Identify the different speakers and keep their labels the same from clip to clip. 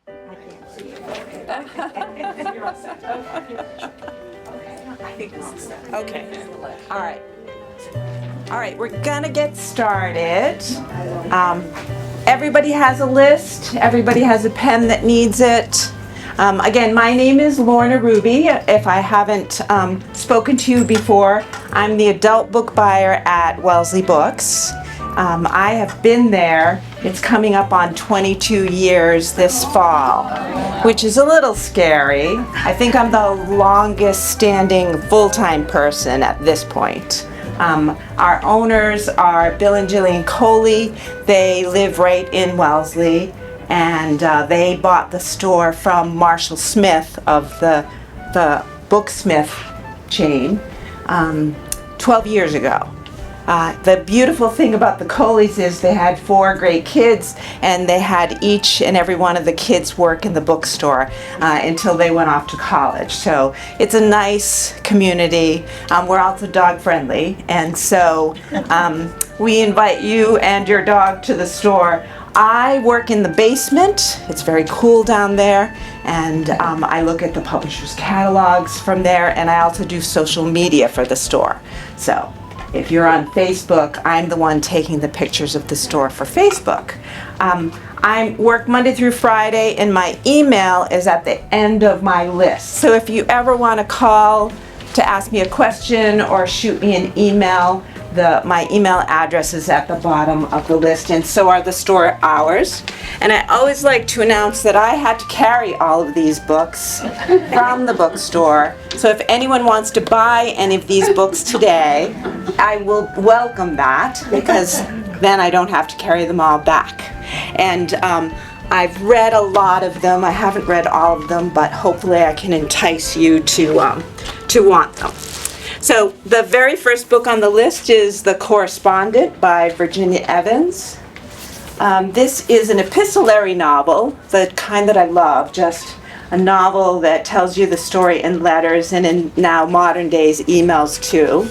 Speaker 1: I can't see it. Okay. All right. All right, we're gonna get started. Everybody has a list. Everybody has a pen that needs it. Again, my name is Lorna Ruby. If I haven't spoken to you before, I'm the adult book buyer at Wellesley Books. I have been there. It's coming up on 22 years this fall, which is a little scary. I think I'm the longest standing full-time person at this point. Our owners are Bill and Jillian Coley. They live right in Wellesley, and they bought the store from Marshall Smith of the Booksmith chain 12 years ago. The beautiful thing about the Coleys is they had 4 great kids, and they had each and every one of the kids work in the bookstore until they went off to college. So it's a nice community. We're also dog friendly, and so we invite you and your dog to the store. I work in the basement. It's very cool down there, and I look at the publishers' catalogs from there, and I also do social media for the store. So if you're on Facebook, I'm the one taking the pictures of the store for Facebook. I work Monday through Friday, and my email is at the end of my list. So if you ever want to call to ask me a question or shoot me an email, my email address is at the bottom of the list, and so are the store hours. And I always like to announce that I had to carry all of these books from the bookstore. So if anyone wants to buy any of these books today, I will welcome that, because then I don't have to carry them all back. And I've read a lot of them. I haven't read all of them, but hopefully I can entice you to want them. So the very first book on the list is The Correspondent by Virginia Evans. This is an epistolary novel, the kind that I love, just a novel that tells you the story in letters, and in now modern days, emails too.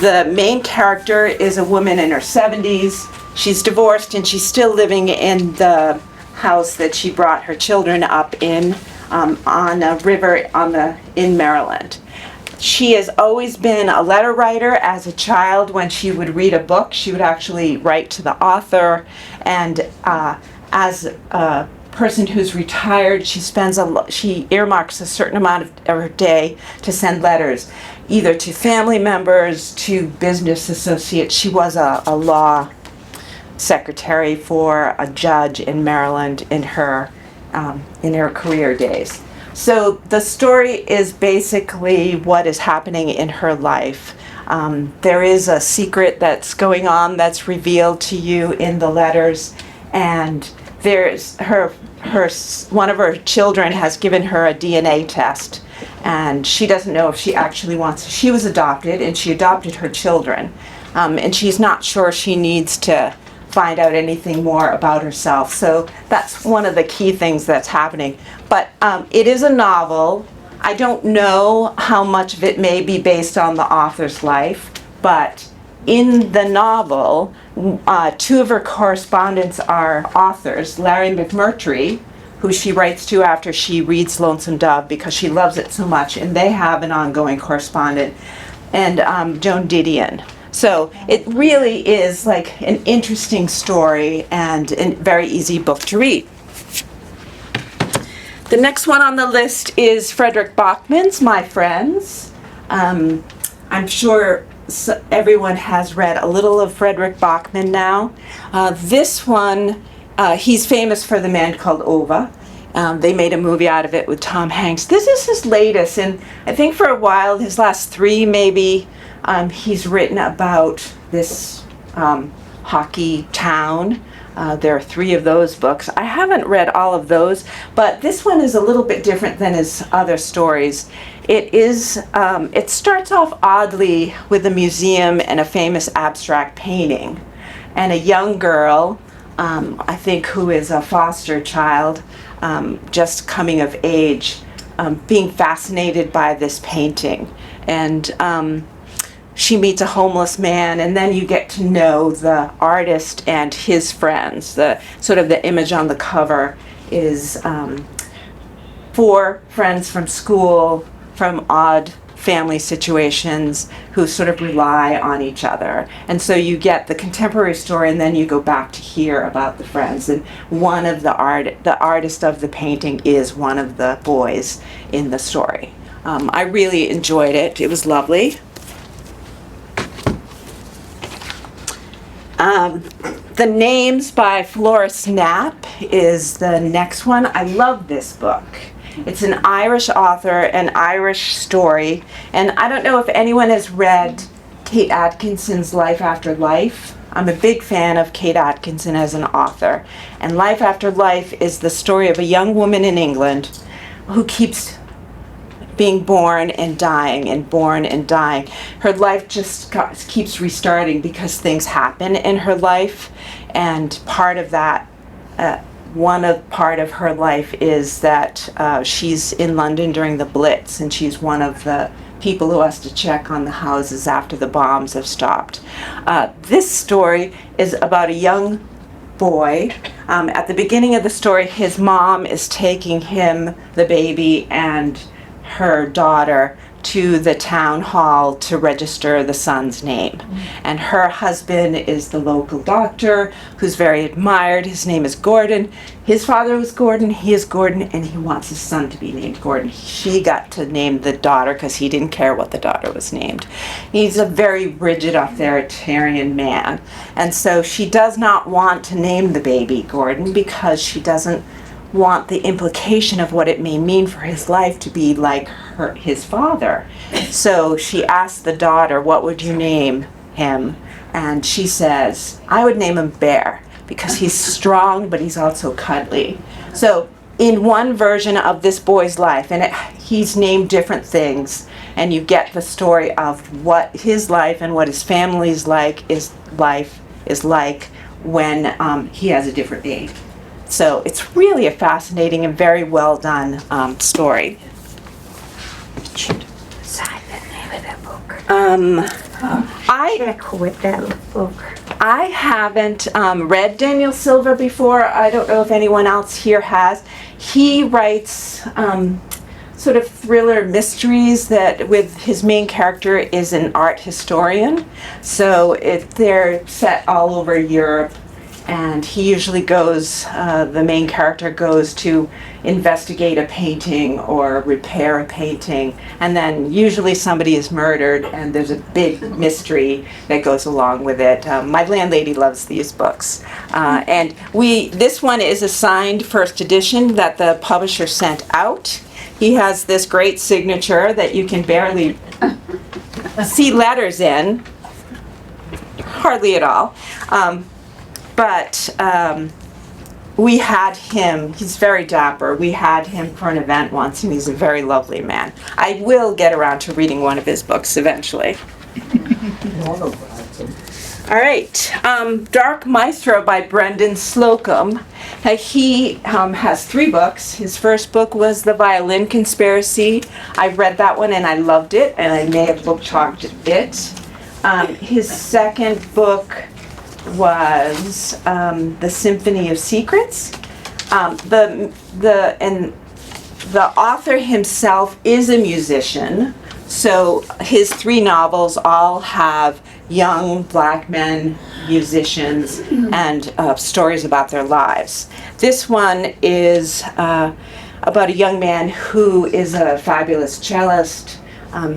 Speaker 1: The main character is a woman in her 70s. She's divorced, and she's still living in the house that she brought her children up in on a river in Maryland. She has always been a letter writer. As a child, when she would read a book, she would actually write to the author. And as a person who's retired, she earmarks a certain amount of her day to send letters, either to family members, to business associates. She was a law secretary for a judge in Maryland in her career days. So the story is basically what is happening in her life. There is a secret that's going on that's revealed to you in the letters, and there's one of her children has given her a DNA test, and she doesn't know if she actually wants. She was adopted, and she adopted her children, and she's not sure she needs to find out anything more about herself. So that's one of the key things that's happening. But it is a novel. I don't know how much of it may be based on the author's life, but in the novel, 2 of her correspondents are authors, Larry McMurtry, who she writes to after she reads Lonesome Dove because she loves it so much, and they have an ongoing correspondent, and Joan Didion. So it really is like an interesting story and a very easy book to read. The next one on the list is Frederick Bachman's My Friends. I'm sure everyone has read a little of Frederick Bachman now. This one, he's famous for The Man Called Ova. They made a movie out of it with Tom Hanks. This is his latest, and I think for a while, his last 3 maybe, he's written about this hockey town. There are 3 of those books. I haven't read all of those, but this one is a little bit different than his other stories. It starts off oddly with a museum and a famous abstract painting, and a young girl, I think who is a foster child, just coming of age, being fascinated by this painting. And she meets a homeless man, and then you get to know the artist and his friends. The sort of the image on the cover is 4 friends from school, from odd family situations, who sort of rely on each other. And so you get the contemporary story, and then you go back to hear about the friends. And one of the artist of the painting is one of the boys in the story. I really enjoyed it. It was lovely. The Names by Flora Snap is the next one. I love this book. It's an Irish author, an Irish story, and I don't know if anyone has read Kate Atkinson's Life After Life. I'm a big fan of Kate Atkinson as an author, and Life After Life is the story of a young woman in England who keeps being born and dying and born and dying. Her life just keeps restarting because things happen in her life, and part of that part of her life is that she's in London during the Blitz, and she's one of the people who has to check on the houses after the bombs have stopped. This story is about a young boy. At the beginning of the story, his mom is taking him, the baby, and her daughter to the town hall to register the son's name. And her husband is the local doctor who's very admired. His name is Gordon. His father was Gordon, he is Gordon, and he wants his son to be named Gordon. She got to name the daughter because he didn't care what the daughter was named. He's a very rigid authoritarian man. And so she does not want to name the baby Gordon because she doesn't want the implication of what it may mean for his life to be like his father. So she asked the daughter, what would you name him? And she says, I would name him Bear because he's strong, but he's also cuddly. So in one version of this boy's life, and he's named different things, and you get the story of what his life and what his family's life is like when he has a different name. So it's really a fascinating and very well done story.
Speaker 2: Sign the name of that book.
Speaker 1: Check
Speaker 2: with that book.
Speaker 1: I haven't read Daniel Silva before. I don't know if anyone else here has. He writes sort of thriller mysteries that with his main character is an art historian. So they're set all over Europe. And he usually goes, the main character goes to investigate a painting or repair a painting, and then usually somebody is murdered and there's a big mystery that goes along with it. My landlady loves these books. And this one is a signed first edition that the publisher sent out. He has this great signature that you can barely see letters in, hardly at all. But we had him, he's very dapper, we had him for an event once, and he's a very lovely man. I will get around to reading one of his books eventually. All right, Dark Maestro by Brendan Slocum. He has 3 books. His first book was The Violin Conspiracy. I read that one and I loved it, and I may have book chalked it. His second book was The Symphony of Secrets. The author himself is a musician, so his 3 novels all have young black men musicians and stories about their lives. This one is about a young man who is a fabulous cellist.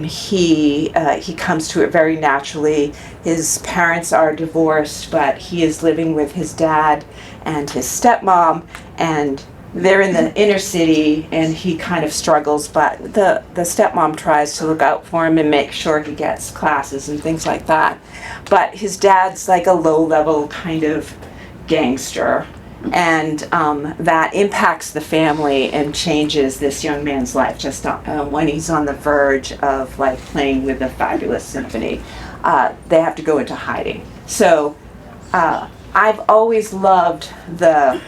Speaker 1: He comes to it very naturally. His parents are divorced, but he is living with his dad and his stepmom, and they're in the inner city, and he kind of struggles, but the stepmom tries to look out for him and make sure he gets classes and things like that. But his dad's like a low-level kind of gangster, and that impacts the family and changes this young man's life just when he's on the verge of like playing with a fabulous symphony. They have to go into hiding. So I've always loved the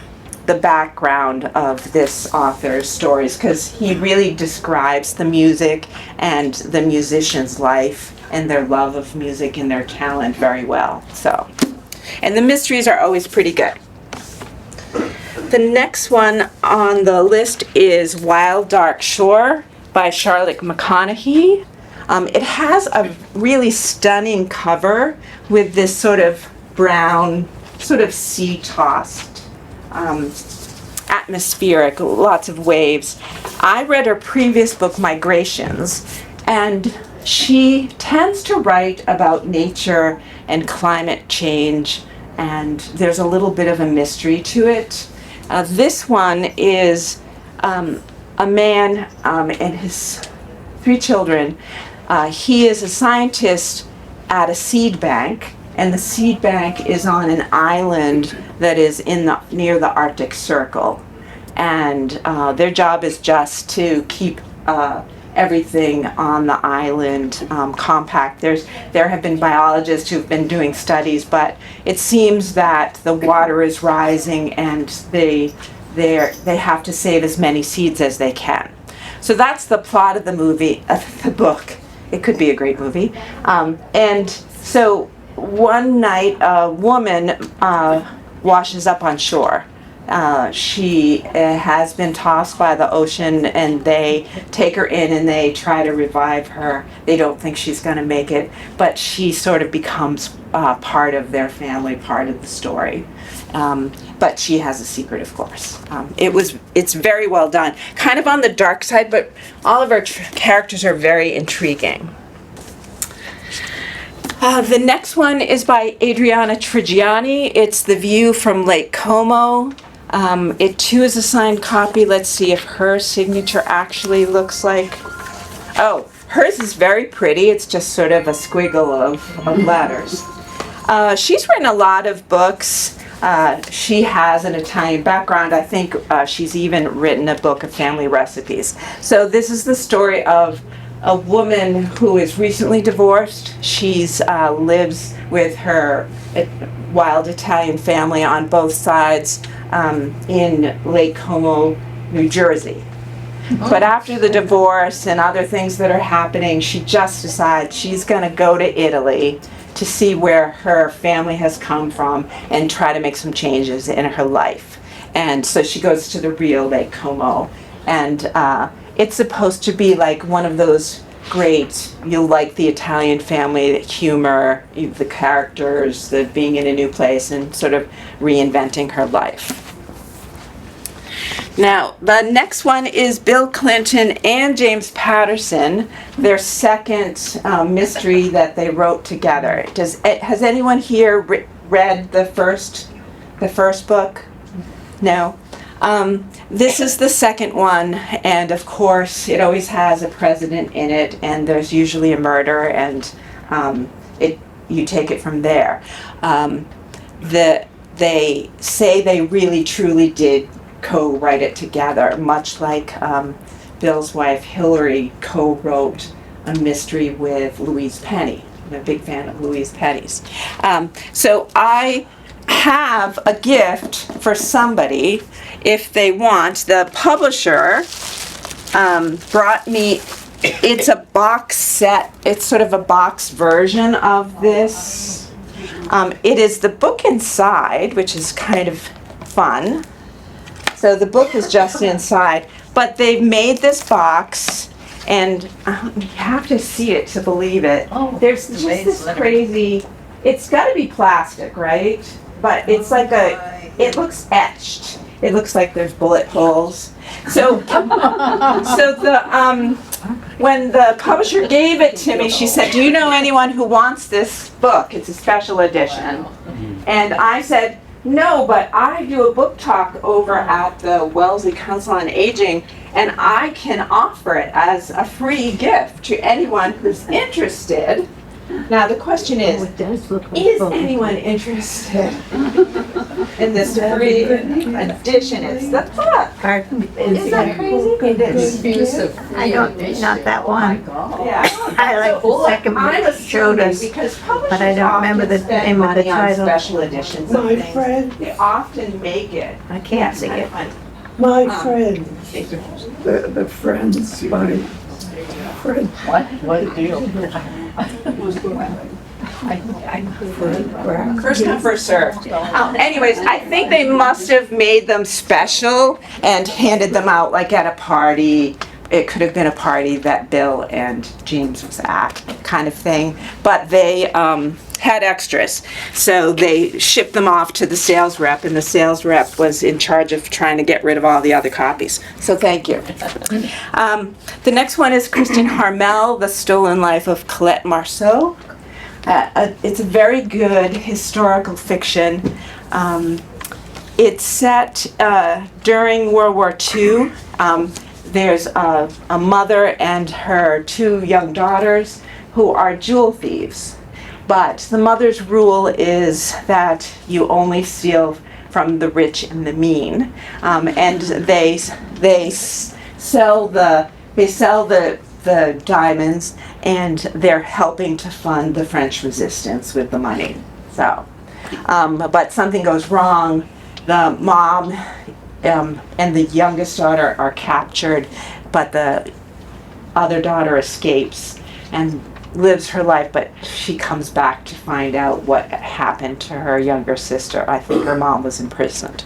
Speaker 1: background of this author's stories because he really describes the music and the musician's life and their love of music and their talent very well. So, and the mysteries are always pretty good. The next one on the list is Wild Dark Shore by Charlotte McConaughey. It has a really stunning cover with this sort of brown, sort of sea-tossed atmospheric, lots of waves. I read her previous book, Migrations, and she tends to write about nature and climate change, and there's a little bit of a mystery to it. This one is a man and his 3 children. He is a scientist at a seed bank, and the seed bank is on an island that is near the Arctic Circle. And their job is just to keep everything on the island compact. There have been biologists who've been doing studies, but it seems that the water is rising and they have to save as many seeds as they can. So that's the plot of the movie, of the book. It could be a great movie. And so one night a woman washes up on shore. She has been tossed by the ocean, and they take her in and they try to revive her. They don't think she's going to make it, but she sort of becomes part of their family, part of the story. But she has a secret, of course. It's very well done. Kind of on the dark side, but all of our characters are very intriguing. The next one is by Adriana Trigiani. It's The View from Lake Como. It too is a signed copy. Let's see if her signature actually looks like. Oh, hers is very pretty. It's just sort of a squiggle of letters. She's written a lot of books. She has an Italian background. I think she's even written a book of family recipes. So this is the story of a woman who is recently divorced. She's lives with her wild Italian family on both sides in Lake Como, New Jersey. But after the divorce and other things that are happening, she just decides she's going to go to Italy to see where her family has come from and try to make some changes in her life. And so she goes to the real Lake Como, and it's supposed to be like one of those great, you'll like the Italian family, the humor, the characters, the being in a new place and sort of reinventing her life. Now, the next one is Bill Clinton and James Patterson, their second mystery that they wrote together. Has anyone here read the first book? No? This is the second one, and of course, it always has a president in it, and there's usually a murder, and you take it from there. They say they really, truly did co-write it together, much like Bill's wife Hillary co-wrote a mystery with Louise Penny. I'm a big fan of Louise Penny's. So I have a gift for somebody if they want. The publisher brought me, it's a box set, it's sort of a box version of this. It is the book inside, which is kind of fun. So the book is just inside, but they've made this box, and you have to see it to believe it.
Speaker 2: Oh,
Speaker 1: there's just this crazy, it's got to be plastic, right? But it's like it looks etched. It looks like there's bullet holes. So, when the publisher gave it to me, she said, "Do you know anyone who wants this book? It's a special edition." And I said, "No, but I do a book talk over at the Wellesley Council on Aging, and I can offer it as a free gift to anyone who's interested." Now the question is anyone interested in this free edition? It's the book. Isn't that crazy? It is.
Speaker 2: I don't, not that one.
Speaker 1: Yeah.
Speaker 2: I like the second
Speaker 1: I
Speaker 2: book
Speaker 1: was
Speaker 2: showed us,
Speaker 1: because
Speaker 2: but I don't remember the name of the title.
Speaker 1: Special editions. of
Speaker 3: My
Speaker 1: things.
Speaker 3: friend,
Speaker 1: They often make it.
Speaker 2: I can't see it.
Speaker 3: my friend, the friends, my friend.
Speaker 4: What deal?
Speaker 1: First come, first served. Anyways, I think they must have made them special and handed them out like at a party. It could have been a party that Bill and James was at, kind of thing. But they had extras. So they shipped them off to the sales rep, and the sales rep was in charge of trying to get rid of all the other copies. So thank you. The next one is Kristen Harmel, The Stolen Life of Colette Marceau. It's a very good historical fiction. It's set during World War II. There's a mother and her 2 young daughters who are jewel thieves. But the mother's rule is that you only steal from the rich and the mean. And they sell the diamonds, and they're helping to fund the French resistance with the money. So, but something goes wrong. The mom and the youngest daughter are captured, but the other daughter escapes and lives her life, but she comes back to find out what happened to her younger sister. I think her mom was imprisoned.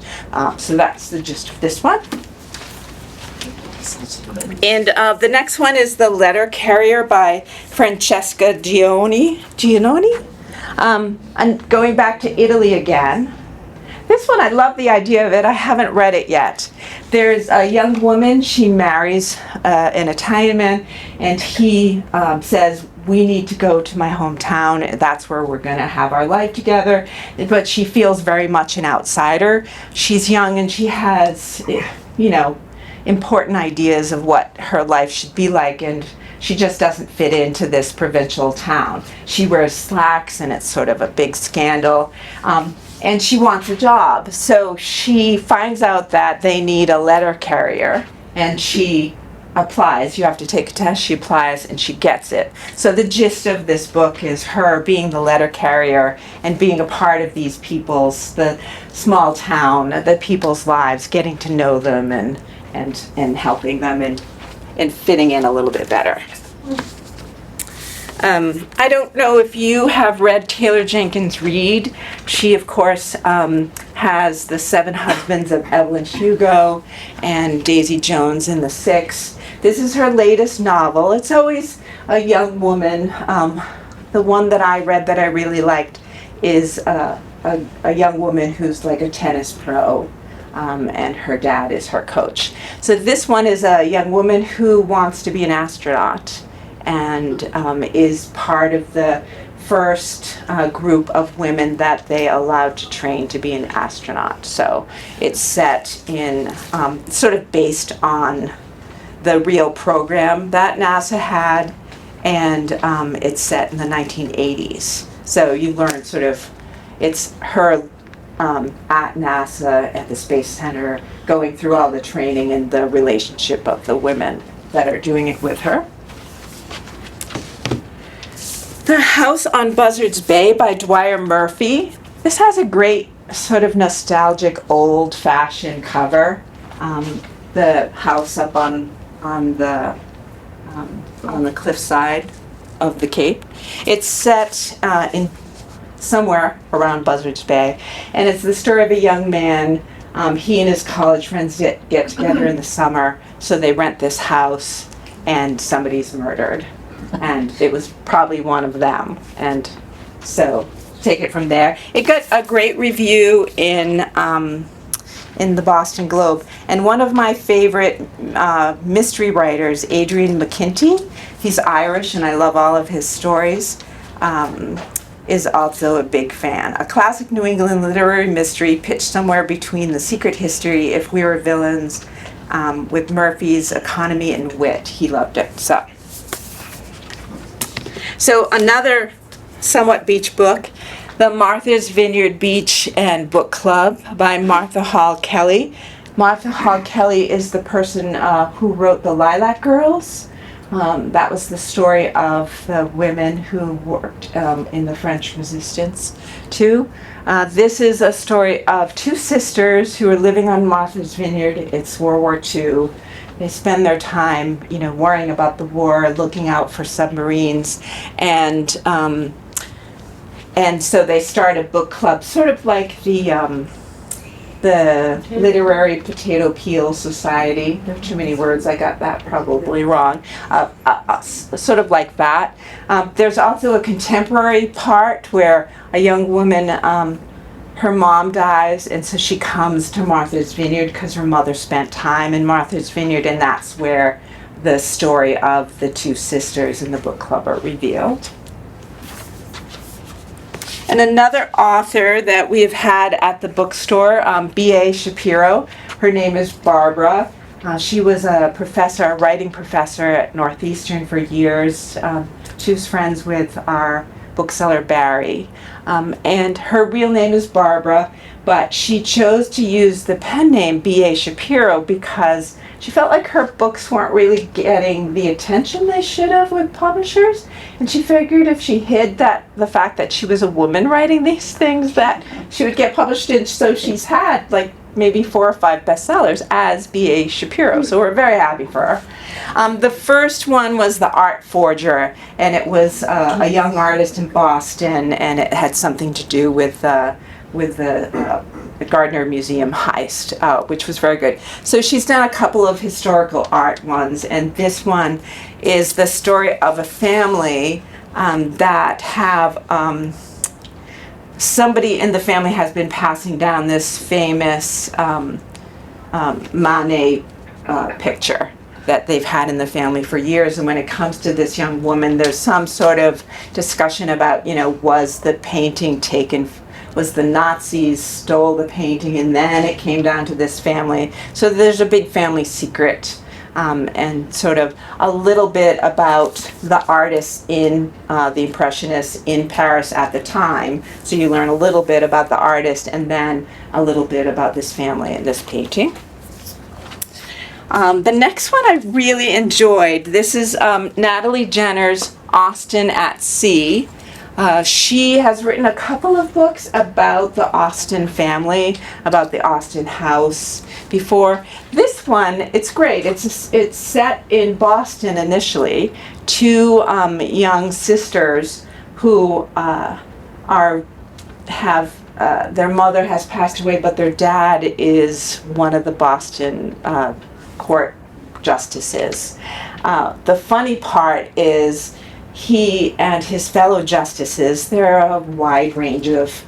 Speaker 1: So that's the gist of this one. And the next one is The Letter Carrier by Francesca Giannoni. And going back to Italy again. This one, I love the idea of it. I haven't read it yet. There's a young woman, she marries an Italian man, and he says, we need to go to my hometown. That's where we're going to have our life together. But she feels very much an outsider. She's young, and she has, important ideas of what her life should be like, and she just doesn't fit into this provincial town. She wears slacks, and it's sort of a big scandal. And she wants a job. So she finds out that they need a letter carrier, and she applies. You have to take a test. She applies, and she gets it. So the gist of this book is her being the letter carrier and being a part of these people's, the small town, the people's lives, getting to know them and helping them and fitting in a little bit better. I don't know if you have read Taylor Jenkins Reid. She, of course, has The 7 Husbands of Evelyn Hugo and Daisy Jones and the Six. This is her latest novel. It's always a young woman. The one that I read that I really liked is a young woman who's like a tennis pro. And her dad is her coach. So this one is a young woman who wants to be an astronaut, and is part of the first group of women that they allowed to train to be an astronaut. So it's set in, sort of based on the real program that NASA had, and it's set in the 1980s. So you learn sort of, it's her at NASA, at the Space Center, going through all the training and the relationship of the women that are doing it with her. The House on Buzzards Bay by Dwyer Murphy. This has a great sort of nostalgic, old-fashioned cover. The house up on the cliffside of the Cape. It's set in somewhere around Buzzards Bay, and it's the story of a young man. He and his college friends get together in the summer, so they rent this house, and somebody's murdered, and it was probably one of them, and so take it from there. It got a great review in the Boston Globe, and one of my favorite mystery writers, Adrian McKinty, he's Irish, and I love all of his stories, is also a big fan. A classic New England literary mystery pitched somewhere between The Secret History, If We Were Villains, with Murphy's economy and wit. He loved it. So another somewhat beach book, The Martha's Vineyard Beach and Book Club by Martha Hall Kelly. Martha Hall Kelly is the person who wrote The Lilac Girls. That was the story of the women who worked in the French Resistance too. This is a story of 2 sisters who are living on Martha's Vineyard. It's World War II. They spend their time, worrying about the war, looking out for submarines, and And so they started a book club, sort of like the Literary Potato Peel Society. There are too many words, I got that probably wrong. Sort of like that. There's also a contemporary part where a young woman, her mom dies, and so she comes to Martha's Vineyard because her mother spent time in Martha's Vineyard, and that's where the story of the two sisters in the book club are revealed. And another author that we have had at the bookstore, B.A. Shapiro. Her name is Barbara. She was a professor, a writing professor at Northeastern for years. She was friends with our bookseller Barry. And her real name is Barbara, but she chose to use the pen name B.A. Shapiro because she felt like her books weren't really getting the attention they should have with publishers, and she figured if she hid the fact that she was a woman writing these things, that she would get published in. So she's had like maybe 4 or 5 bestsellers as B.A. Shapiro, so we're very happy for her. The first one was The Art Forger, and it was a young artist in Boston, and it had something to do with the Gardner Museum heist, which was very good. So she's done a couple of historical art ones, and this one is the story of a family that have somebody in the family has been passing down this famous Manet picture that they've had in the family for years. And when it comes to this young woman, there's some sort of discussion about, was the painting taken, was the Nazis stole the painting and then it came down to this family. So there's a big family secret, and sort of a little bit about the artists in the Impressionists in Paris at the time. So you learn a little bit about the artist and then a little bit about this family and this painting. The next one I really enjoyed. This is Natalie Jenner's Austen at Sea. She has written a couple of books about the Austen family, about the Austen house before. This one, it's great. It's set in Boston initially. 2 young sisters who their mother has passed away, but their dad is one of the Boston court justices. The funny part is he and his fellow justices, they're a wide range of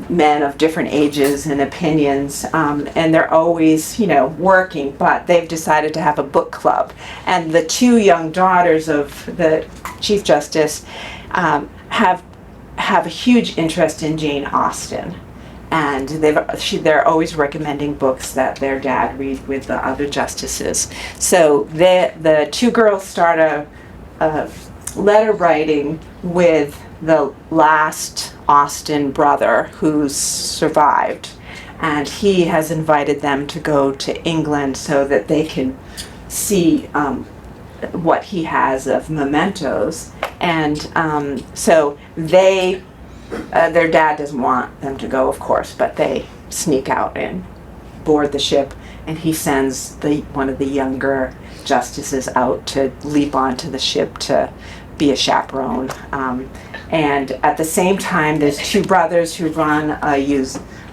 Speaker 1: men of different ages and opinions, and they're always, working, but they've decided to have a book club. And the 2 young daughters of the Chief Justice have a huge interest in Jane Austen. And they're always recommending books that their dad read with the other justices. So the 2 girls start a letter writing with the last Austen brother who's survived, and he has invited them to go to England so that they can see what he has of mementos. And so their dad doesn't want them to go, of course, but they sneak out and board the ship, and he sends one of the younger justices out to leap onto the ship to be a chaperone. And at the same time, there's 2 brothers who run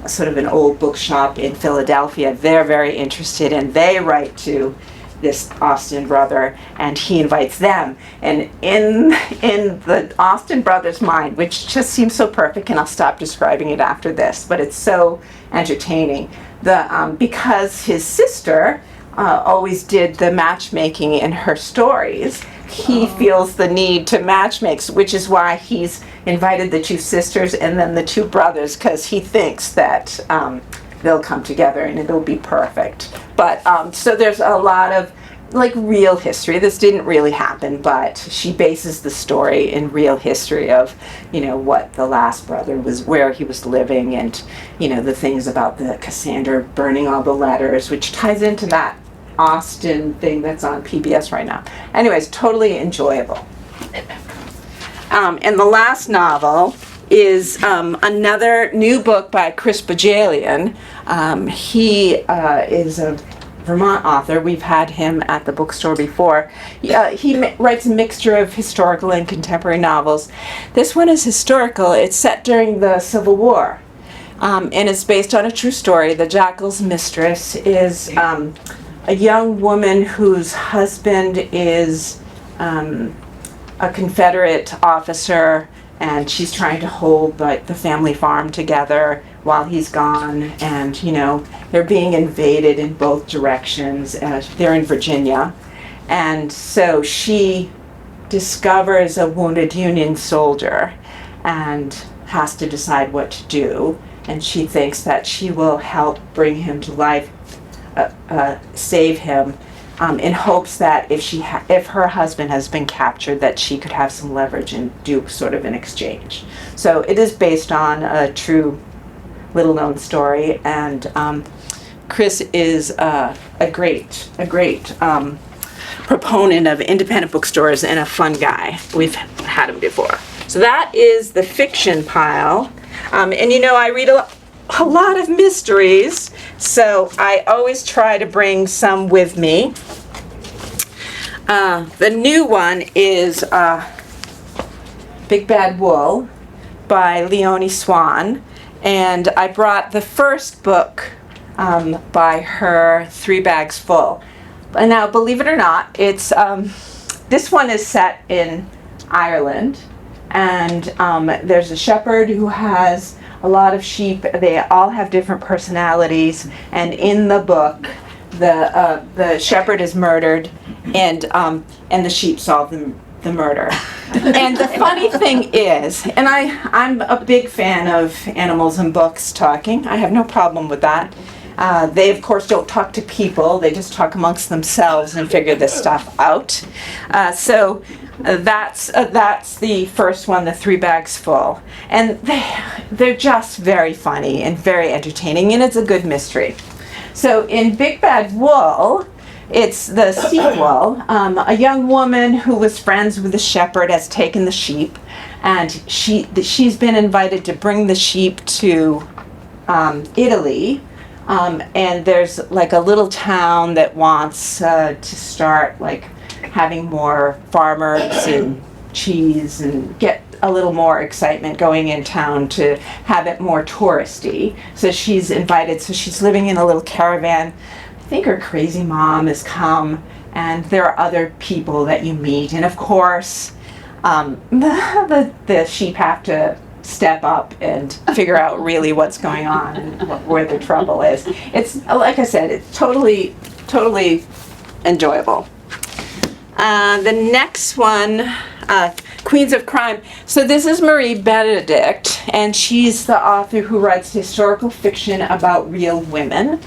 Speaker 1: sort of an old bookshop in Philadelphia. They're very interested, and they write to this Austen brother, and he invites them. And in the Austen brother's mind, which just seems so perfect, and I'll stop describing it after this, but it's so entertaining. Because his sister always did the matchmaking in her stories, he feels the need to matchmake, which is why he's invited the 2 sisters and then the 2 brothers, because he thinks that they'll come together and it'll be perfect. But so there's a lot of real history. This didn't really happen, but she bases the story in real history of what the last brother was, where he was living, and the things about the Cassandra burning all the letters, which ties into that Austen thing that's on PBS right now. Anyways, totally enjoyable. And the last novel is another new book by Chris Bajalian. He is a Vermont author. We've had him at the bookstore before. He writes a mixture of historical and contemporary novels. This one is historical. It's set during the Civil War, and it's based on a true story. The Jackal's mistress is a young woman whose husband is a Confederate officer, and she's trying to hold the family farm together while he's gone, and they're being invaded in both directions. They're in Virginia, and so she discovers a wounded Union soldier and has to decide what to do, and she thinks that she will help bring him to life, save him, in hopes that if her husband has been captured, that she could have some leverage and do sort of an exchange. So it is based on a true little-known story, and Chris is a great proponent of independent bookstores and a fun guy. We've had him before. So that is the fiction pile, and I read a lot of mysteries, so I always try to bring some with me. The new one is Big Bad Wool by Leonie Swan, and I brought the first book by her, 3 Bags Full. And now, believe it or not, it's this one is set in Ireland, and there's a shepherd who has a lot of sheep. They all have different personalities, and in the book, the shepherd is murdered, and the sheep solve the murder. And the funny thing is, and I'm a big fan of animals and books talking. I have no problem with that. They, of course, don't talk to people. They just talk amongst themselves and figure this stuff out. So that's the first one, the 3 Bags Full. And they're just very funny and very entertaining, and it's a good mystery. So in Big Bad Wool, it's the sequel. A young woman who was friends with the shepherd has taken the sheep, and she's been invited to bring the sheep to Italy. And there's like a little town that wants to start like having more farmers and cheese and get a little more excitement going in town to have it more touristy. So she's invited, so she's living in a little caravan. I think her crazy mom has come, and there are other people that you meet, and of course the sheep have to step up and figure out really what's going on and where the trouble is. It's, like I said, it's totally enjoyable. The next one, Queens of Crime. So this is Marie Benedict, and she's the author who writes historical fiction about real women.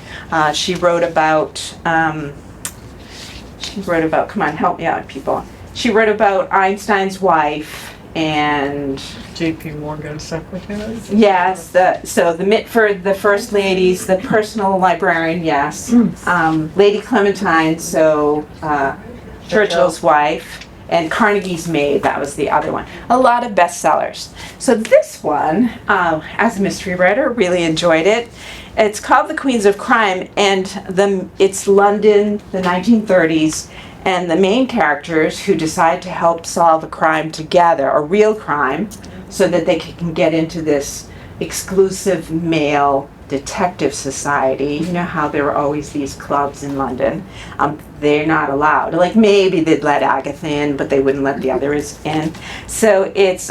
Speaker 1: She wrote about, come on, help me out, people. She wrote about Einstein's wife and
Speaker 3: J.P. Morgan secretaries?
Speaker 1: yes, so the Mitford, the First Ladies, the personal librarian, yes, Lady Clementine, so Churchill's wife, and Carnegie's maid, that was the other one. A lot of bestsellers. So this one, as a mystery writer, really enjoyed it. It's called The Queens of Crime, and it's London, the 1930s, and the main characters who decide to help solve a crime together, a real crime, so that they can get into this exclusive male detective society. You know how there were always these clubs in London. They're not allowed. Like maybe they'd let Agatha in, but they wouldn't let the others in. So it's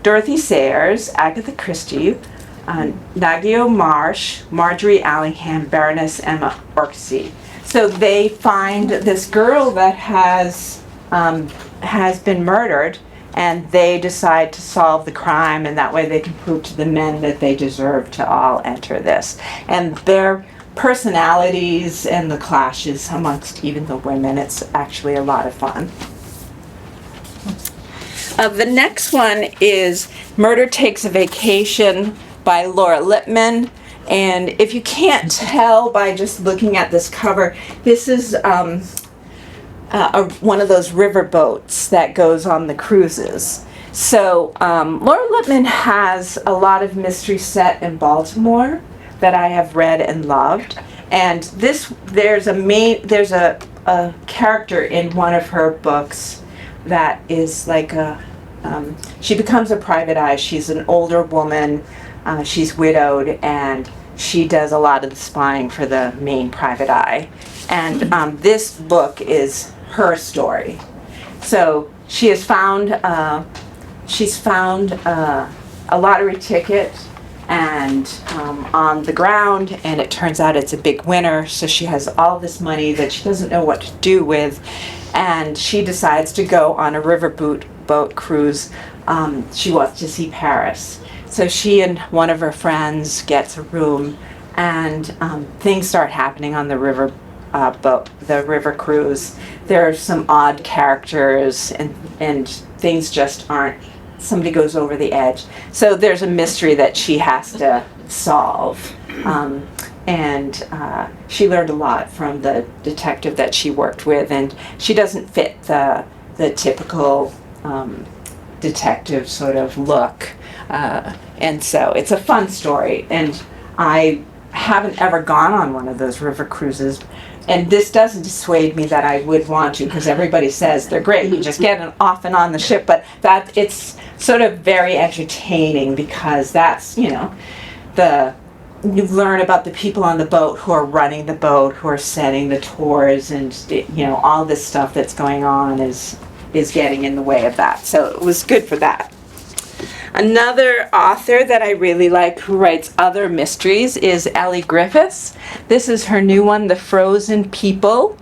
Speaker 1: Dorothy Sayers, Agatha Christie, Nagio Marsh, Marjorie Allingham, Baroness Emma Orczy. So they find this girl that has been murdered, and they decide to solve the crime, and that way they can prove to the men that they deserve to all enter this. And their personalities and the clashes amongst even the women, it's actually a lot of fun. The next one is Murder Takes a Vacation by Laura Lippman. And if you can't tell by just looking at this cover, this is one of those river boats that goes on the cruises. So Laura Lippman has a lot of mystery set in Baltimore that I have read and loved. And there's a character in one of her books that is like she becomes a private eye. She's an older woman, she's widowed, and she does a lot of the spying for the main private eye. And this book is her story. So she has found a lottery ticket and on the ground, and it turns out it's a big winner. So she has all this money that she doesn't know what to do with, and she decides to go on a boat cruise. She wants to see Paris. So she and one of her friends gets a room, and things start happening on the river cruise. There are some odd characters, and things just aren't. Somebody goes over the edge. So there's a mystery that she has to solve. And she learned a lot from the detective that she worked with, and she doesn't fit the typical detective sort of look. And so it's a fun story, and I haven't ever gone on one of those river cruises, and this doesn't dissuade me that I would want to, because everybody says they're great, you just get off and on the ship, but that it's sort of very entertaining, because that's, you learn about the people on the boat who are running the boat, who are setting the tours, and all this stuff that's going on is getting in the way of that. So it was good for that. Another author that I really like who writes other mysteries is Ellie Griffiths. This is her new one, The Frozen People.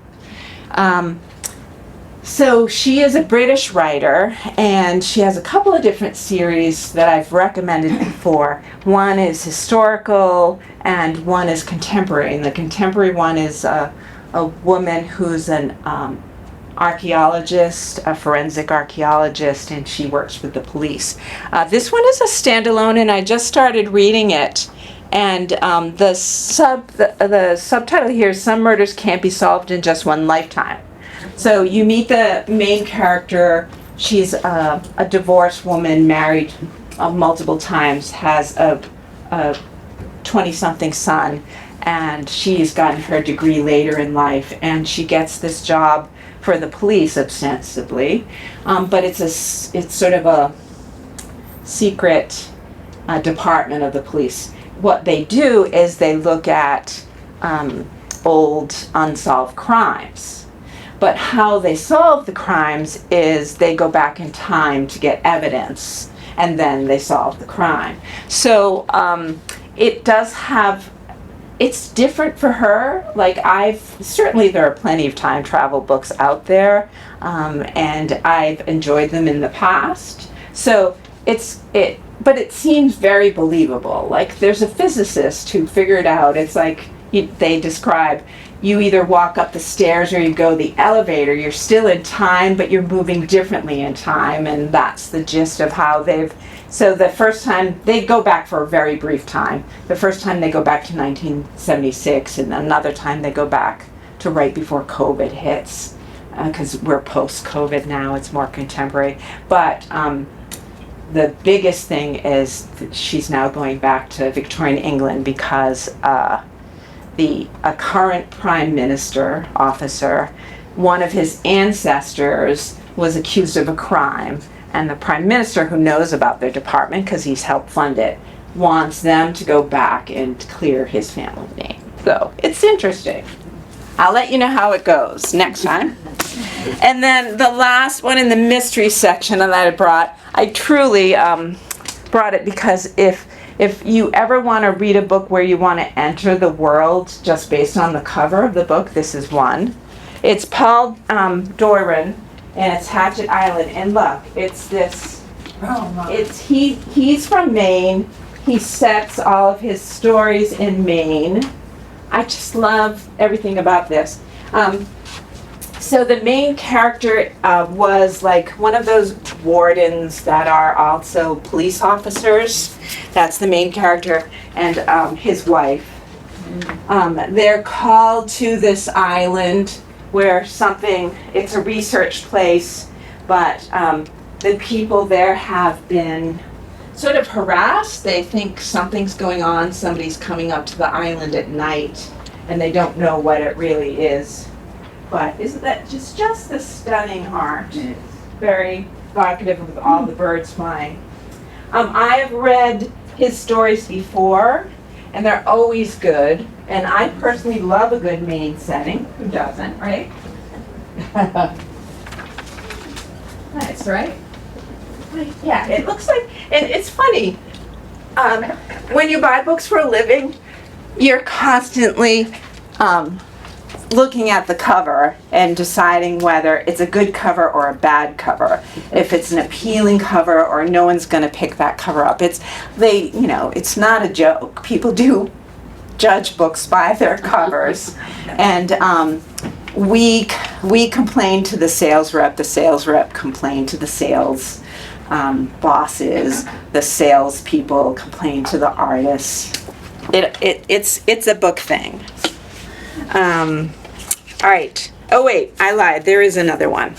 Speaker 1: So she is a British writer, and she has a couple of different series that I've recommended before. One is historical and one is contemporary. And the contemporary one is a woman who's an archaeologist, a forensic archaeologist, and she works with the police. This one is a standalone, and I just started reading it. And the subtitle here is Some Murders Can't Be Solved in Just One Lifetime. So you meet the main character. She's a divorced woman, married multiple times, has a 20-something son, and she's gotten her degree later in life, and she gets this job for the police ostensibly, but it's sort of a secret department of the police. What they do is they look at old unsolved crimes, but how they solve the crimes is they go back in time to get evidence, and then they solve the crime. So it does have, it's different for her. Like certainly there are plenty of time travel books out there, and I've enjoyed them in the past. So but it seems very believable. Like there's a physicist who figured out, it's like they describe, you either walk up the stairs or you go the elevator. You're still in time, but you're moving differently in time, and that's the gist of how so the first time, they go back for a very brief time. The first time they go back to 1976, and another time they go back to right before COVID hits, because we're post-COVID now, it's more contemporary. But the biggest thing is that she's now going back to Victorian England because a current prime minister officer, one of his ancestors was accused of a crime, and the prime minister, who knows about their department because he's helped fund it, wants them to go back and clear his family name. So it's interesting. I'll let you know how it goes next time. And then the last one in the mystery section that I truly brought it because if you ever want to read a book where you want to enter the world just based on the cover of the book, this is one. It's Paul Doran, and it's Hatchet Island. And look, it's this. He's from Maine. He sets all of his stories in Maine. I just love everything about this. So the main character was like one of those wardens that are also police officers. That's the main character, and his wife. They're called to this island where it's a research place, but the people there have been sort of harassed. They think something's going on, somebody's coming up to the island at night, and they don't know what it really is. But isn't that just the stunning art? Very evocative with all the birds flying. I have read his stories before, and they're always good. And I personally love a good Maine setting. Who doesn't, right? Nice, right? Yeah, it looks like, and it's funny. When you buy books for a living, you're constantly looking at the cover and deciding whether it's a good cover or a bad cover. If it's an appealing cover or no one's going to pick that cover up. It's not a joke. People do judge books by their covers. And we complain to the sales rep complain to the sales bosses, the salespeople complain to the artists. It's a book thing. All right. Oh wait, I lied. There is another one.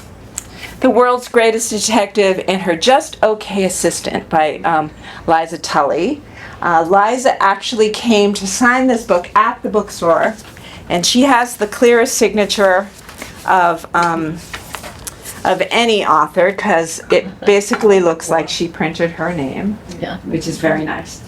Speaker 1: The World's Greatest Detective and Her Just Okay Assistant by Liza Tully. Liza actually came to sign this book at the bookstore, and she has the clearest signature of any author, because it basically looks like she printed her name,
Speaker 2: Yeah.
Speaker 1: which is very nice.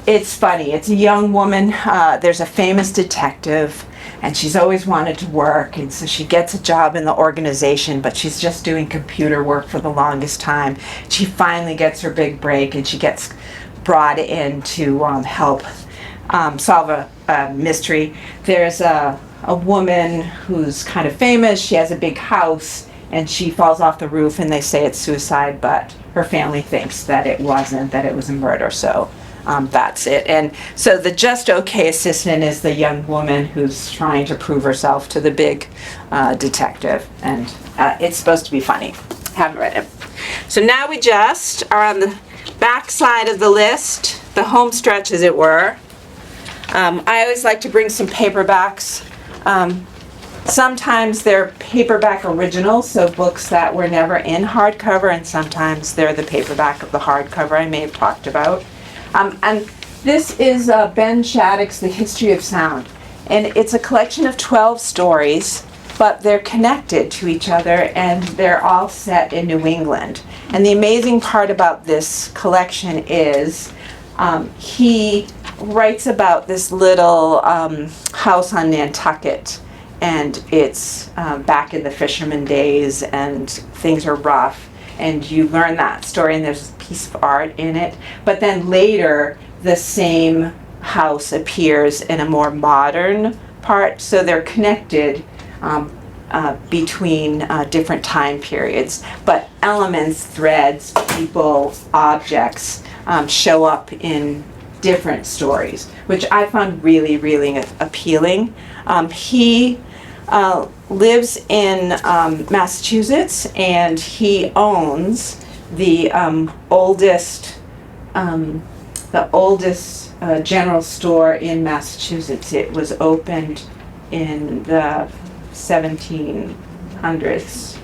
Speaker 1: It's funny. It's a young woman. There's a famous detective, and she's always wanted to work, and so she gets a job in the organization, but she's just doing computer work for the longest time. She finally gets her big break, and she gets brought in to help solve a mystery. There's a woman who's kind of famous. She has a big house, and she falls off the roof, and they say it's suicide, but her family thinks that it wasn't, that it was a murder. So that's it. And so the Just Okay Assistant is the young woman who's trying to prove herself to the big detective. And it's supposed to be funny. Haven't read it. So now we just are on the back side of the list, the home stretch as it were. I always like to bring some paperbacks. Sometimes they're paperback originals, so books that were never in hardcover, and sometimes they're the paperback of the hardcover I may have talked about. And this is Ben Shattuck's The History of Sound. And it's a collection of 12 stories, but they're connected to each other, and they're all set in New England. And the amazing part about this collection is he writes about this little house on Nantucket, and it's back in the fisherman days, and things are rough. And you learn that story, and there's a piece of art in it. But then later, the same house appears in a more modern part, so they're connected between different time periods. But elements, threads, people, objects show up in different stories, which I found really, really appealing. He lives in Massachusetts, and he owns the oldest general store in Massachusetts. It was opened in the 1700s.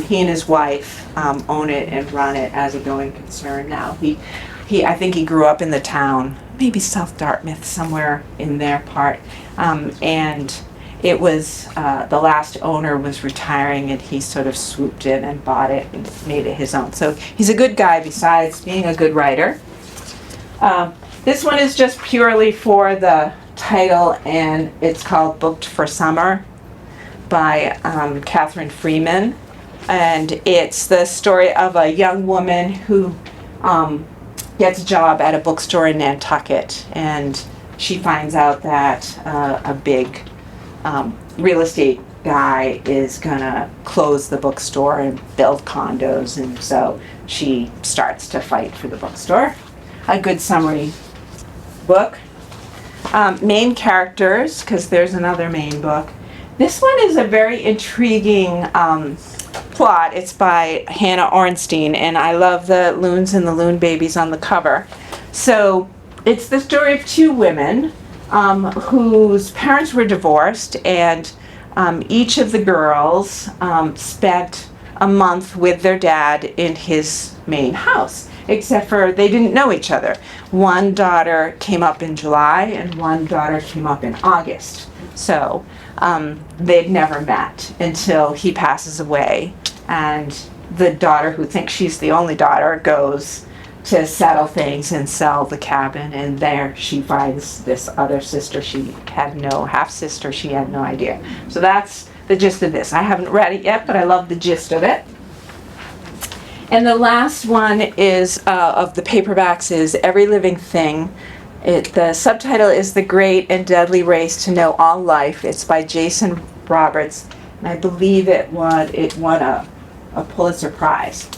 Speaker 1: He and his wife own it and run it as a going concern now. I think he grew up in the town, maybe South Dartmouth, somewhere in their part, and it was, the last owner was retiring, and he sort of swooped in and bought it and made it his own. So he's a good guy besides being a good writer. This one is just purely for the title, and it's called Booked for Summer by Catherine Freeman. And it's the story of a young woman who gets a job at a bookstore in Nantucket, and she finds out that a big real estate guy is gonna close the bookstore and build condos, and so she starts to fight for the bookstore. A good summary book. Main characters, because there's another main book. This one is a very intriguing plot. It's by Hannah Ornstein, and I love the loons and the loon babies on the cover. So it's the story of two women whose parents were divorced, and each of the girls spent a month with their dad in his main house. except for they didn't know each other. One daughter came up in July and one daughter came up in August. So they'd never met until he passes away, and the daughter, who thinks she's the only daughter, goes to settle things and sell the cabin, and there she finds this other sister. She had no half-sister, she had no idea. So that's the gist of this. I haven't read it yet, but I love the gist of it. And the last one is, of the paperbacks, is Every Living Thing. The subtitle is The Great and Deadly Race to Know All Life. It's by Jason Roberts, and I believe it won a Pulitzer Prize.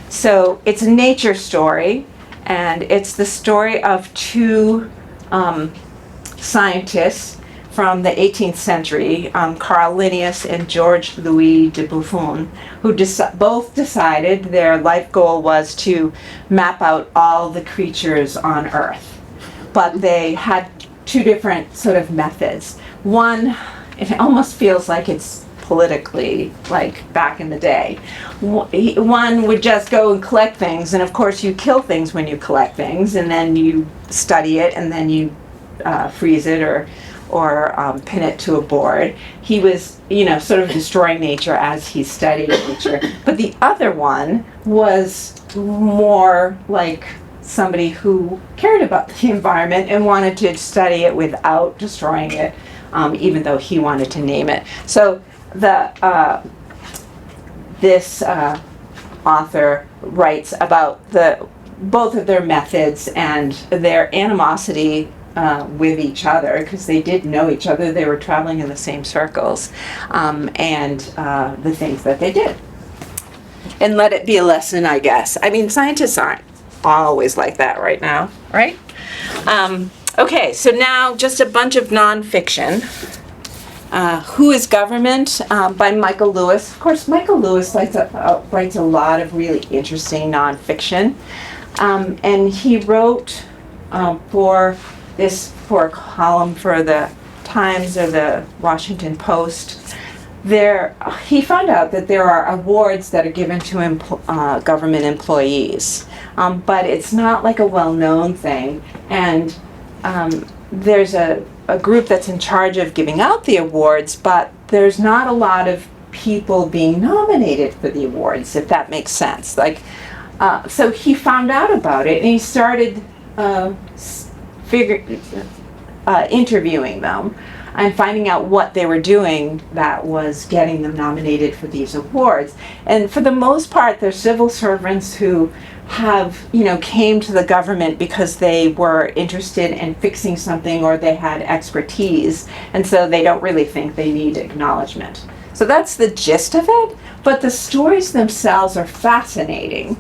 Speaker 1: So it's a nature story, and it's the story of two scientists from the 18th century, Carl Linnaeus and George Louis de Buffon, who both decided their life goal was to map out all the creatures on Earth. But they had two different sort of methods. One, it almost feels like it's politically like back in the day. One would just go and collect things, and of course you kill things when you collect things, and then you study it, and then you freeze it or pin it to a board. He was, sort of destroying nature as he studied nature. But the other one was more like somebody who cared about the environment and wanted to study it without destroying it, even though he wanted to name it. So this author writes about both of their methods and their animosity with each other, because they did know each other. They were traveling in the same circles, and the things that they did. And let it be a lesson, I guess. I mean, scientists aren't always like that right now, right? Okay, so now just a bunch of nonfiction. Who is Government by Michael Lewis. Of course, Michael Lewis writes a lot of really interesting nonfiction. And he wrote for a column for the Times or the Washington Post. He found out that there are awards that are given to government employees, but it's not like a well-known thing. And there's a group that's in charge of giving out the awards, but there's not a lot of people being nominated for the awards, if that makes sense. So he found out about it, and he started interviewing them and finding out what they were doing that was getting them nominated for these awards. And for the most part, they're civil servants who came to the government because they were interested in fixing something or they had expertise, and so they don't really think they need acknowledgement. So that's the gist of it, but the stories themselves are fascinating.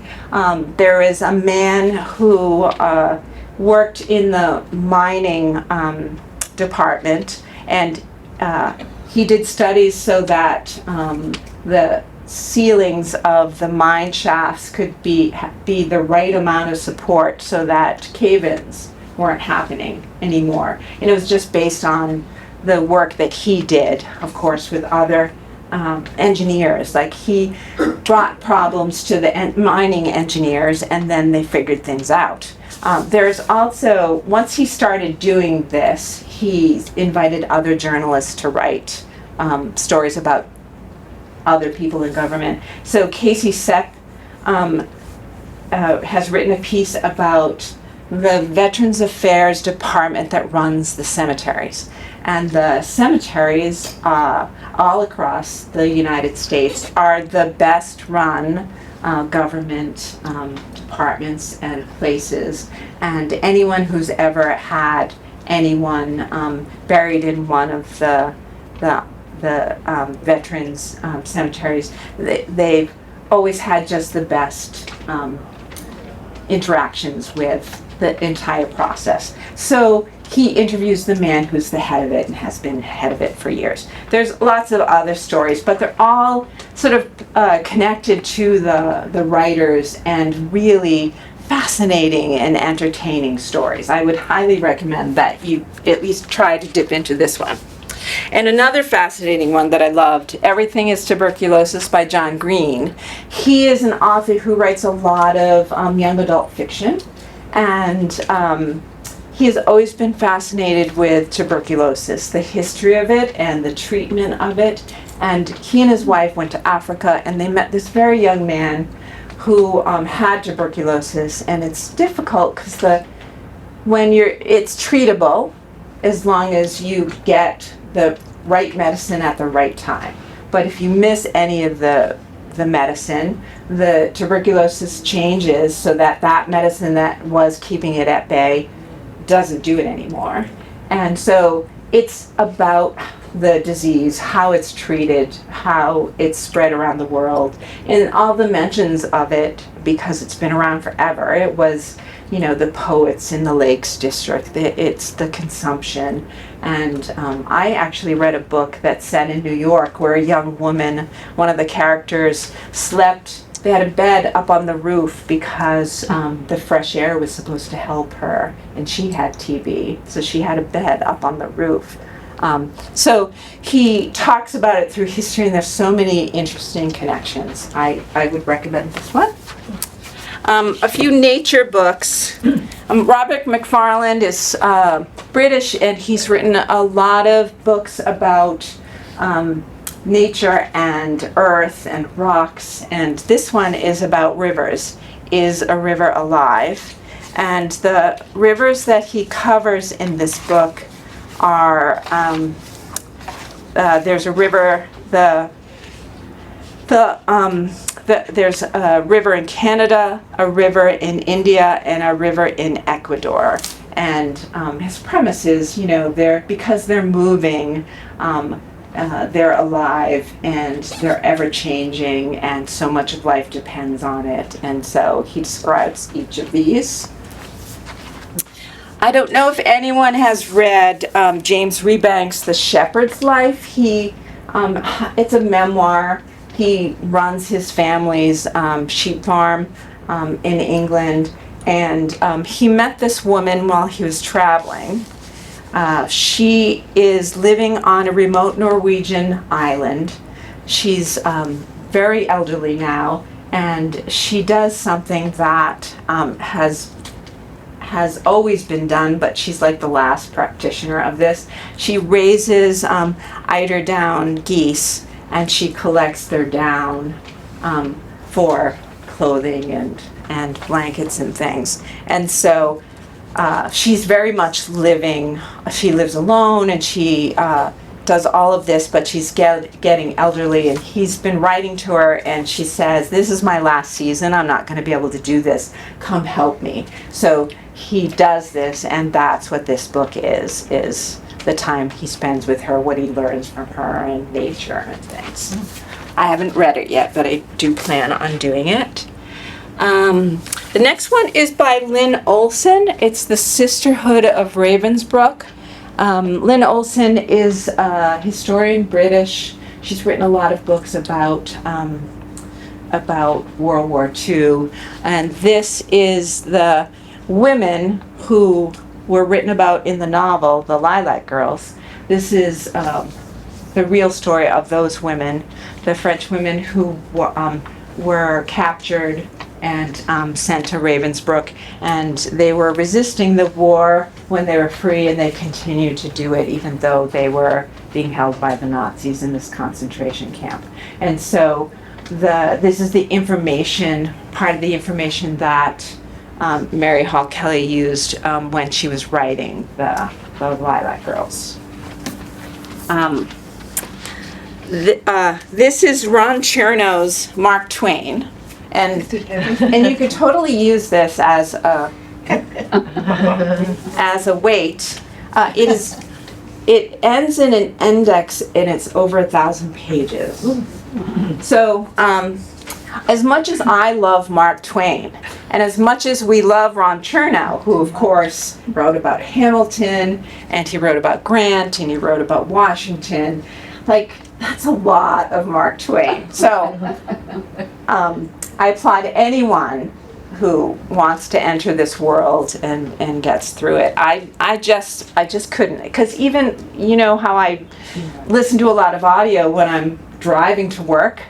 Speaker 1: There is a man who worked in the mining department, and he did studies so that the ceilings of the mine shafts could be the right amount of support so that cave-ins weren't happening anymore. And it was just based on the work that he did, of course, with other engineers. Like, he brought problems to the mining engineers, and then they figured things out. There's also, once he started doing this, he invited other journalists to write stories about other people in government. So Casey Sepp has written a piece about the Veterans Affairs Department that runs the cemeteries. And the cemeteries all across the United States are the best run government departments and places. And anyone who's ever had anyone buried in one of the veterans cemeteries, they've always had just the best interactions with the entire process. So he interviews the man who's the head of it and has been head of it for years. There's lots of other stories, but they're all sort of connected to the writers and really fascinating and entertaining stories. I would highly recommend that you at least try to dip into this one. And another fascinating one that I loved, Everything is Tuberculosis by John Green. He is an author who writes a lot of young adult fiction, and he has always been fascinated with tuberculosis, the history of it and the treatment of it. And he and his wife went to Africa, and they met this very young man who had tuberculosis. And it's difficult because it's treatable as long as you get the right medicine at the right time. But if you miss any of the medicine, the tuberculosis changes so that medicine that was keeping it at bay doesn't do it anymore. And so it's about the disease, how it's treated, how it's spread around the world, and all the mentions of it, because it's been around forever. It was, the poets in the Lakes District. It's the consumption. And I actually read a book that's set in New York where a young woman, one of the characters, slept. They had a bed up on the roof because the fresh air was supposed to help her, and she had TB, so she had a bed up on the roof. So he talks about it through history, and there's so many interesting connections. I would recommend this one. A few nature books. Robert McFarland is British, and he's written a lot of books about nature and earth and rocks, and this one is about rivers. Is a river alive? And the rivers that he covers in this book are there's a river, there's a river in Canada, a river in India, and a river in Ecuador. And his premise is, because they're moving, they're alive and they're ever changing, and so much of life depends on it. And so he describes each of these. I don't know if anyone has read James Rebank's The Shepherd's Life. It's a memoir. He runs his family's sheep farm in England, and he met this woman while he was traveling. She is living on a remote Norwegian island. She's very elderly now, and she does something that has always been done, but she's like the last practitioner of this. She raises eider down geese, and she collects their down for clothing and blankets and things. And so she's very much she lives alone, and she does all of this, but she's getting elderly, and he's been writing to her, and she says, "This is my last season. I'm not going to be able to do this. Come help me." So he does this, and that's what this book is the time he spends with her, what he learns from her, and nature and things. I haven't read it yet, but I do plan on doing it. The next one is by Lynn Olson. It's The Sisterhood of Ravensbrück. Lynn Olson is a historian, British. She's written a lot of books about World War II, and this is the women who were written about in the novel, The Lilac Girls. This is the real story of those women, the French women who were captured and sent to Ravensbrück, and they were resisting the war when they were free, and they continued to do it even though they were being held by the Nazis in this concentration camp. And so this is the information, part of the information that Mary Hall Kelly used when she was writing the Lilac Girls. This is Ron Chernow's Mark Twain, and you could totally use this as a weight. It ends in an index, and it's over 1,000 pages. So as much as I love Mark Twain, and as much as we love Ron Chernow, who of course wrote about Hamilton, and he wrote about Grant, and he wrote about Washington, that's a lot of Mark Twain. So I applaud anyone who wants to enter this world and gets through it. I just couldn't, because even, you know how I listen to a lot of audio when I'm driving to work,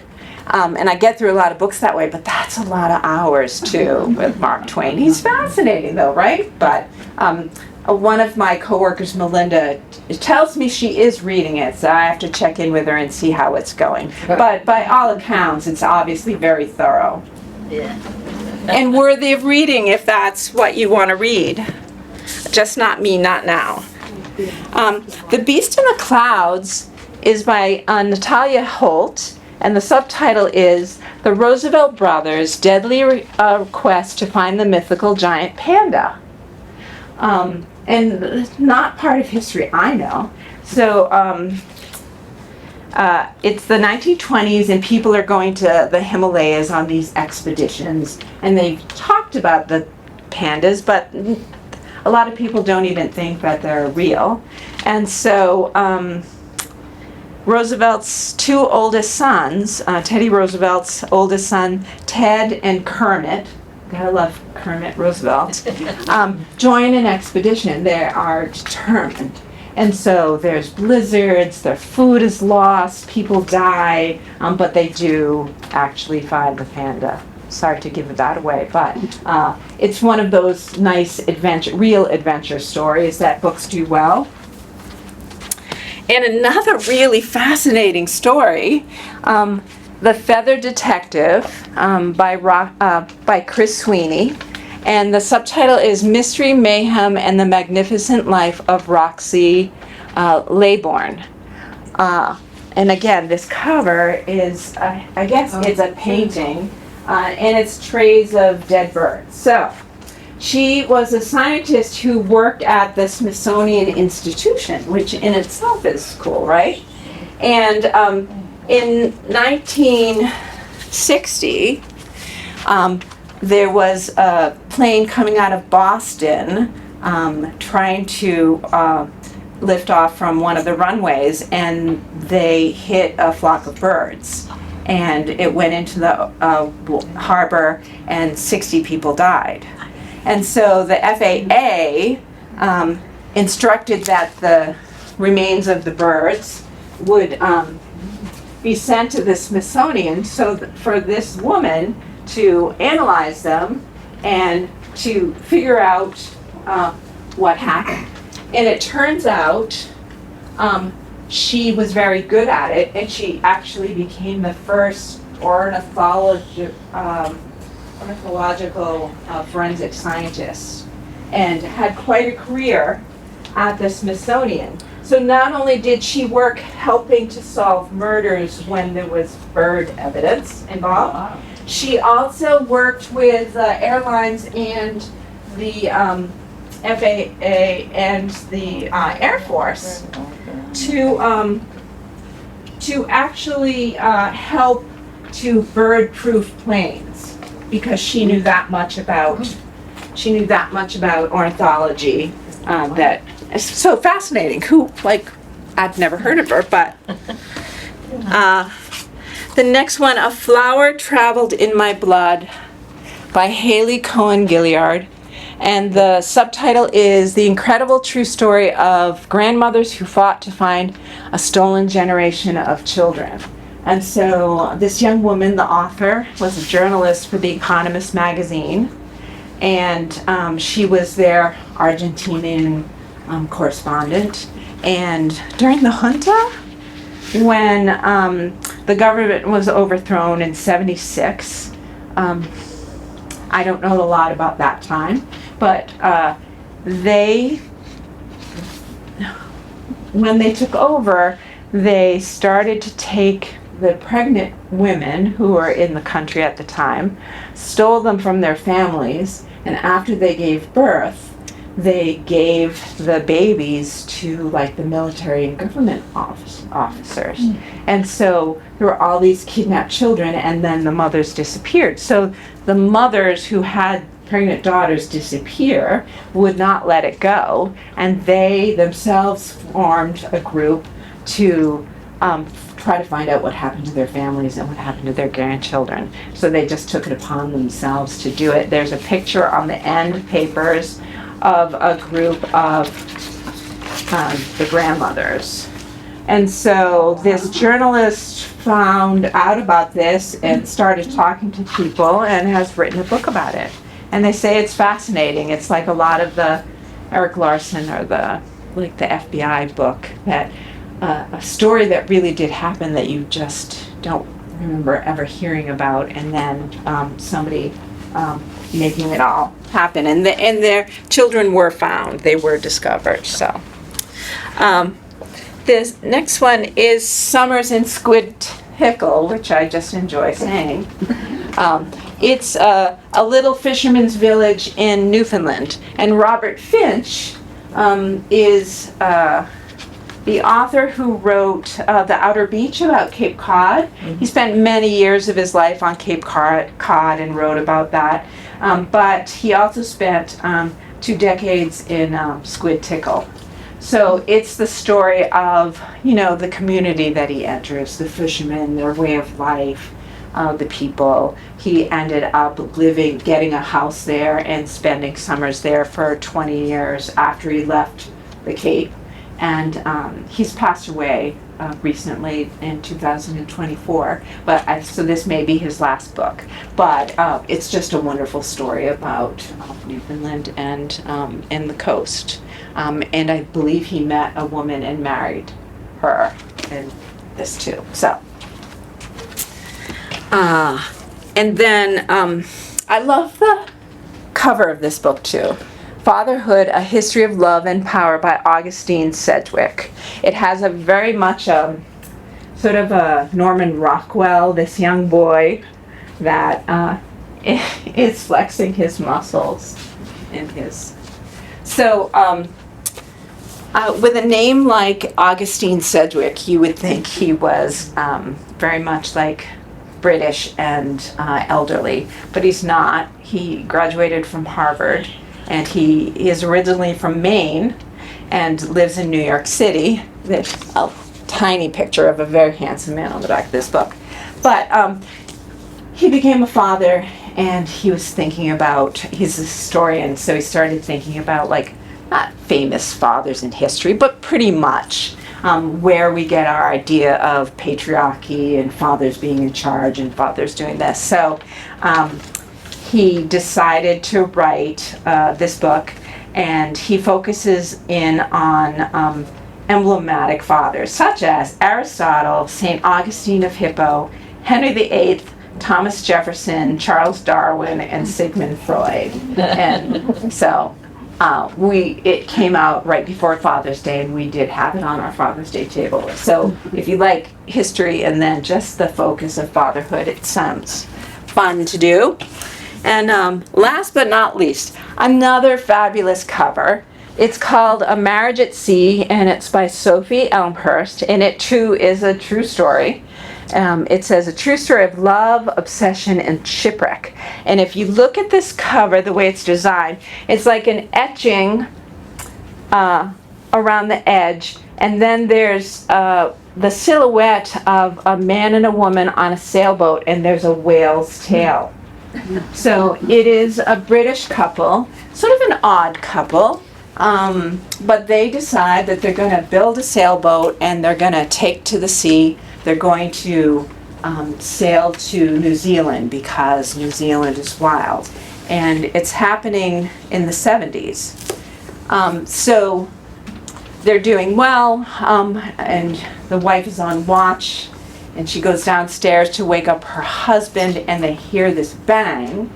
Speaker 1: and I get through a lot of books that way, but that's a lot of hours too with Mark Twain. He's fascinating though, right? But one of my coworkers, Melinda, tells me she is reading it, so I have to check in with her and see how it's going. But by all accounts, it's obviously very thorough.
Speaker 2: Yeah.
Speaker 1: And worthy of reading if that's what you want to read. Just not me, not now. The Beast in the Clouds is by Natalia Holt, and the subtitle is The Roosevelt Brothers' Deadly Quest to Find the Mythical Giant Panda. And it's not part of history, I know. So it's the 1920s, and people are going to the Himalayas on these expeditions, and they've talked about the pandas, but a lot of people don't even think that they're real. And so Roosevelt's two oldest sons, Teddy Roosevelt's oldest son, Ted and Kermit, gotta love Kermit Roosevelt, join an expedition. They are determined. And so there's blizzards, their food is lost, people die, but they do actually find the panda. Sorry to give that away, but it's one of those nice real adventure stories that books do well. And another really fascinating story, The Feather Detective by Chris Sweeney. And the subtitle is Mystery, Mayhem, and the Magnificent Life of Roxy Laybourne. And again, this cover is, I guess it's a painting, and it's trays of dead birds. So, she was a scientist who worked at the Smithsonian Institution, which in itself is cool, right? And in 1960, there was a plane coming out of Boston trying to lift off from one of the runways, and they hit a flock of birds. And it went into the harbor, and 60 people died. And so the FAA instructed that the remains of the birds would be sent to the Smithsonian for this woman to analyze them and to figure out what happened. And it turns out she was very good at it, and she actually became the first ornithological forensic scientist, and had quite a career at the Smithsonian. So not only did she work helping to solve murders when there was bird evidence involved, she also worked with airlines and the FAA and the Air Force to actually help to bird-proof planes, because she knew that much about ornithology. That is so fascinating. I've never heard of her, but the next one, A Flower Traveled in My Blood by Haley Cohen Gilliard. And the subtitle is The Incredible True Story of Grandmothers Who Fought to Find a Stolen Generation of Children. And so this young woman, the author, was a journalist for The Economist magazine. And she was their Argentinian correspondent. And during the junta, when the government was overthrown in '76, I don't know a lot about that time, but when they took over, they started to take the pregnant women who were in the country at the time, stole them from their families, and after they gave birth, they gave the babies to the military and government officers. And so there were all these kidnapped children, and then the mothers disappeared. So the mothers who had pregnant daughters disappear would not let it go, and they themselves formed a group to try to find out what happened to their families and what happened to their grandchildren. So they just took it upon themselves to do it. There's a picture on the end papers of a group of the grandmothers. And so this journalist found out about this and started talking to people and has written a book about it. And they say it's fascinating. It's like a lot of the Eric Larson or the FBI book, that a story that really did happen that you just don't remember ever hearing about, and then somebody making it all happen. And their children were found. They were discovered. So this next one is Summers in Squid Pickle, which I just enjoy saying. It's a little fisherman's village in Newfoundland, and Robert Finch is the author who wrote The Outer Beach about Cape Cod. He spent many years of his life on Cape Cod and wrote about that, but he also spent 2 decades in Squid Tickle. So it's the story of, the community that he enters, the fishermen, their way of life, the people. He ended up getting a house there and spending summers there for 20 years after he left the Cape. And he's passed away recently in 2024. So this may be his last book. But it's just a wonderful story about Newfoundland and the coast. And I believe he met a woman and married her in this too. So. And then I love the cover of this book too. Fatherhood, A History of Love and Power by Augustine Sedgwick. It has a very much sort of a Norman Rockwell, this young boy that is flexing his muscles in his. So with a name like Augustine Sedgwick, you would think he was very much like British and elderly, but he's not. He graduated from Harvard, and he is originally from Maine and lives in New York City. There's a tiny picture of a very handsome man on the back of this book. But he became a father, and he was thinking about, he's a historian, so he started thinking about, not famous fathers in history, but pretty much where we get our idea of patriarchy and fathers being in charge and fathers doing this. So he decided to write this book, and he focuses in on emblematic fathers such as Aristotle, St. Augustine of Hippo, Henry VIII, Thomas Jefferson, Charles Darwin, and Sigmund Freud. And so it came out right before Father's Day, and we did have it on our Father's Day table. So if you like history and then just the focus of fatherhood, it sounds fun to do. And last but not least, another fabulous cover. It's called A Marriage at Sea, and it's by Sophie Elmhurst, and it too is a true story. It says, a true story of love, obsession, and shipwreck. And if you look at this cover, the way it's designed, it's like an etching around the edge, and then there's the silhouette of a man and a woman on a sailboat, and there's a whale's tail. So it is a British couple, sort of an odd couple, but they decide that they're going to build a sailboat and they're going to take to the sea. They're going to sail to New Zealand because New Zealand is wild. And it's happening in the 70s. So they're doing well, and the wife is on watch, and she goes downstairs to wake up her husband, and they hear this bang,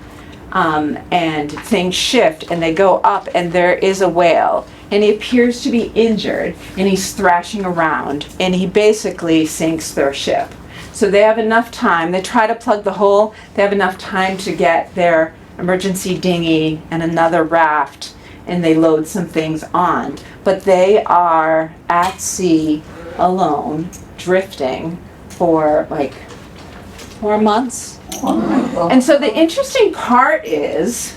Speaker 1: and things shift, and they go up, and there is a whale. And he appears to be injured, and he's thrashing around, and he basically sinks their ship. So they have enough time. They try to plug the hole. They have enough time to get their emergency dinghy and another raft, and they load some things on. But they are at sea alone, drifting for 4 months. And so the interesting part is,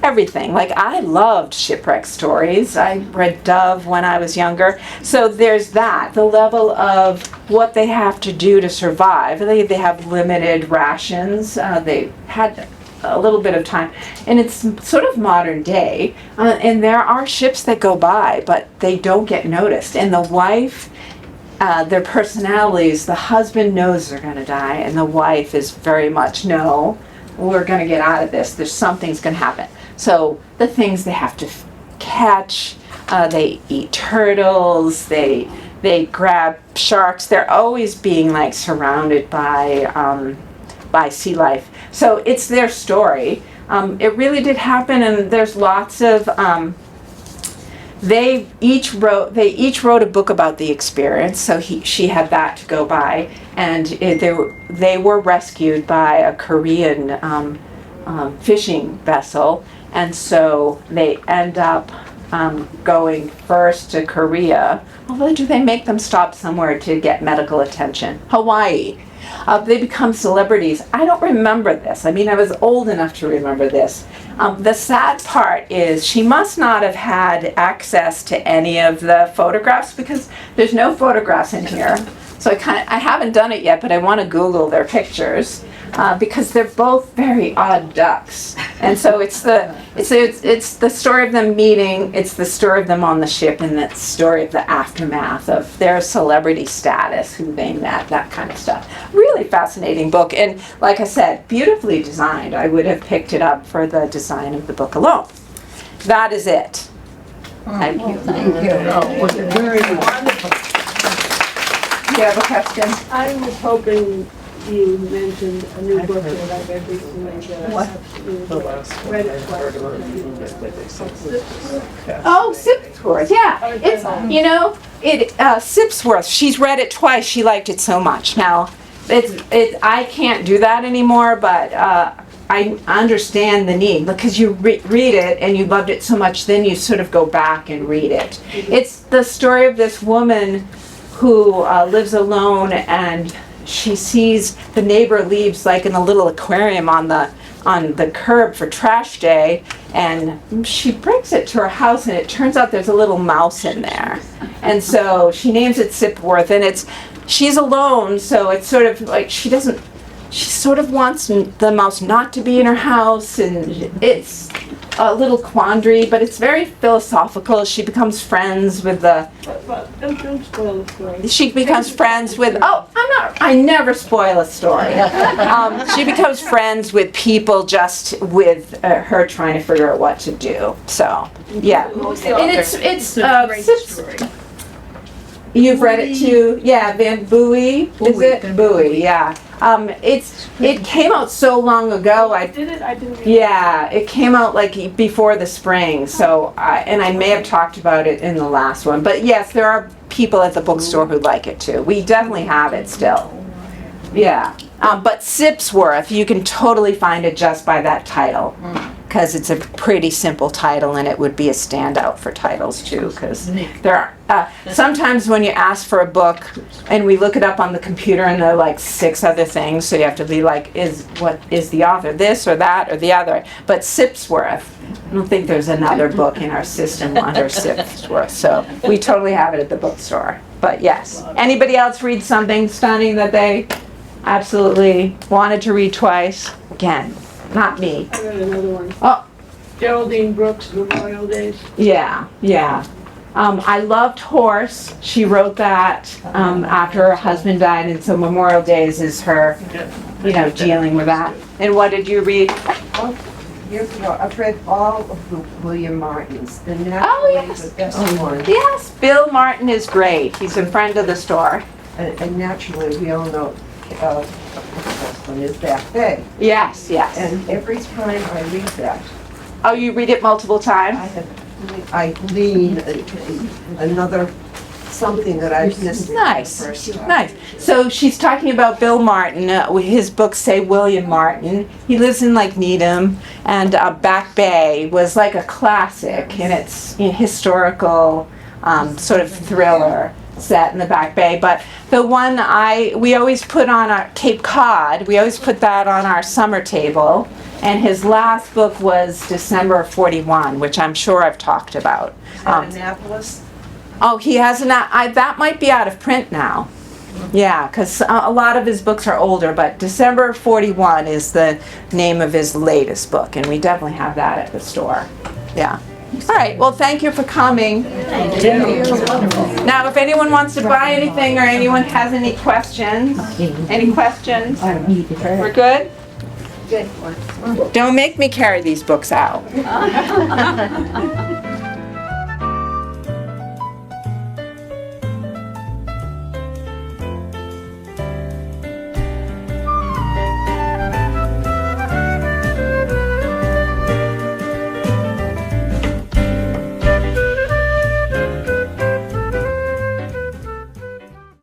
Speaker 1: everything. Like, I loved shipwreck stories. I read Dove when I was younger. So there's that, the level of what they have to do to survive. They have limited rations. They had a little bit of time. And it's sort of modern day. And there are ships that go by, but they don't get noticed. And the wife, their personalities, the husband knows they're going to die, and the wife is very much, no, we're going to get out of this. Something's going to happen. So the things they have to catch, they eat turtles, they grab sharks. They're always being like surrounded by sea life. So it's their story. It really did happen, and there's lots of. They each wrote a book about the experience. So she had that to go by, and they were rescued by a Korean fishing vessel, and so they end up going first to Korea. Although, do they make them stop somewhere to get medical attention? Hawaii. They become celebrities. I don't remember this. I mean, I was old enough to remember this. The sad part is she must not have had access to any of the photographs, because there's no photographs in here. So I haven't done it yet, but I want to Google their pictures, because they're both very odd ducks. And so it's the story of them meeting, it's the story of them on the ship, and the story of the aftermath of their celebrity status, who they met, that kind of stuff. Really fascinating book, and like I said, beautifully designed. I would have picked it up for the design of the book alone. That is it. Thank you.
Speaker 2: Thank you.
Speaker 3: Oh, was it very wonderful?
Speaker 1: Do you have a question?
Speaker 4: I was hoping you mentioned a new book that I've read recently that I
Speaker 3: The last one.
Speaker 4: read
Speaker 3: I
Speaker 4: it
Speaker 3: heard
Speaker 4: twice.
Speaker 3: about it.
Speaker 1: Oh, Sipsworth, yeah. It's, you know, Sipsworth, she's read it twice, she liked it so much. Now, I can't do that anymore, but I understand the need, because you read it and you loved it so much, then you sort of go back and read it. It's the story of this woman who lives alone, and she sees the neighbor leaves like in a little aquarium on the curb for trash day, and she brings it to her house, and it turns out there's a little mouse in there. And so she names it Sipworth, and she's alone, so it's sort of like she sort of wants the mouse not to be in her house, and it's a little quandary, but it's very philosophical. She becomes friends with
Speaker 4: Don't spoil the story.
Speaker 1: she becomes friends with, I never spoil a story. She becomes friends with people just with her trying to figure out what to do. So, yeah. And it's you've read it too? Yeah, Van Bowie, is it? Bowie, yeah. It came out so long ago. I
Speaker 4: didn't read it.
Speaker 1: Yeah, it came out like before the spring, so and I may have talked about it in the last one. But yes, there are people at the bookstore who like it too. We definitely have it still. Yeah, but Sipsworth, you can totally find it just by that title, because it's a pretty simple title, and it would be a standout for titles too, because there are sometimes when you ask for a book and we look it up on the computer and there are like 6 other things, so you have to be like, what is the author, this or that or the other. But Sipsworth, I don't think there's another book in our system under Sipsworth, so we totally have it at the bookstore. But yes, anybody else read something stunning that they absolutely wanted to read twice? Again, not me.
Speaker 4: I read another one.
Speaker 1: Oh,
Speaker 4: Geraldine Brooks, Memorial Days.
Speaker 1: yeah. I loved Horse. She wrote that after her husband died, and so Memorial Days is her, dealing with that. And what did you read?
Speaker 5: Years ago, I've read all of the William Martins. The
Speaker 1: yes.
Speaker 5: the best one.
Speaker 1: Yes, Bill Martin is great. He's a friend of the store.
Speaker 5: And naturally, we all know the best one is Back Bay.
Speaker 1: Yes.
Speaker 5: And every time I read that,
Speaker 1: Oh, you read it multiple times?
Speaker 5: I glean another something that I've missed.
Speaker 1: Nice,
Speaker 5: the first time.
Speaker 1: nice. So she's talking about Bill Martin. His books say William Martin. He lives in like Needham, and Back Bay was like a classic, and it's historical sort of thriller set in the Back Bay. But the one we always put on our Cape Cod, we always put that on our summer table. And his last book was December 41, which I'm sure I've talked about.
Speaker 5: Annapolis?
Speaker 1: Oh, he has not, that might be out of print now. Yeah, because a lot of his books are older, but December 41 is the name of his latest book, and we definitely have that at the store. Yeah. All right, well, thank you for coming.
Speaker 2: Thank you.
Speaker 1: Now, if anyone wants to buy anything or anyone has any questions, any questions? We're good?
Speaker 2: Good.
Speaker 1: Don't make me carry these books out.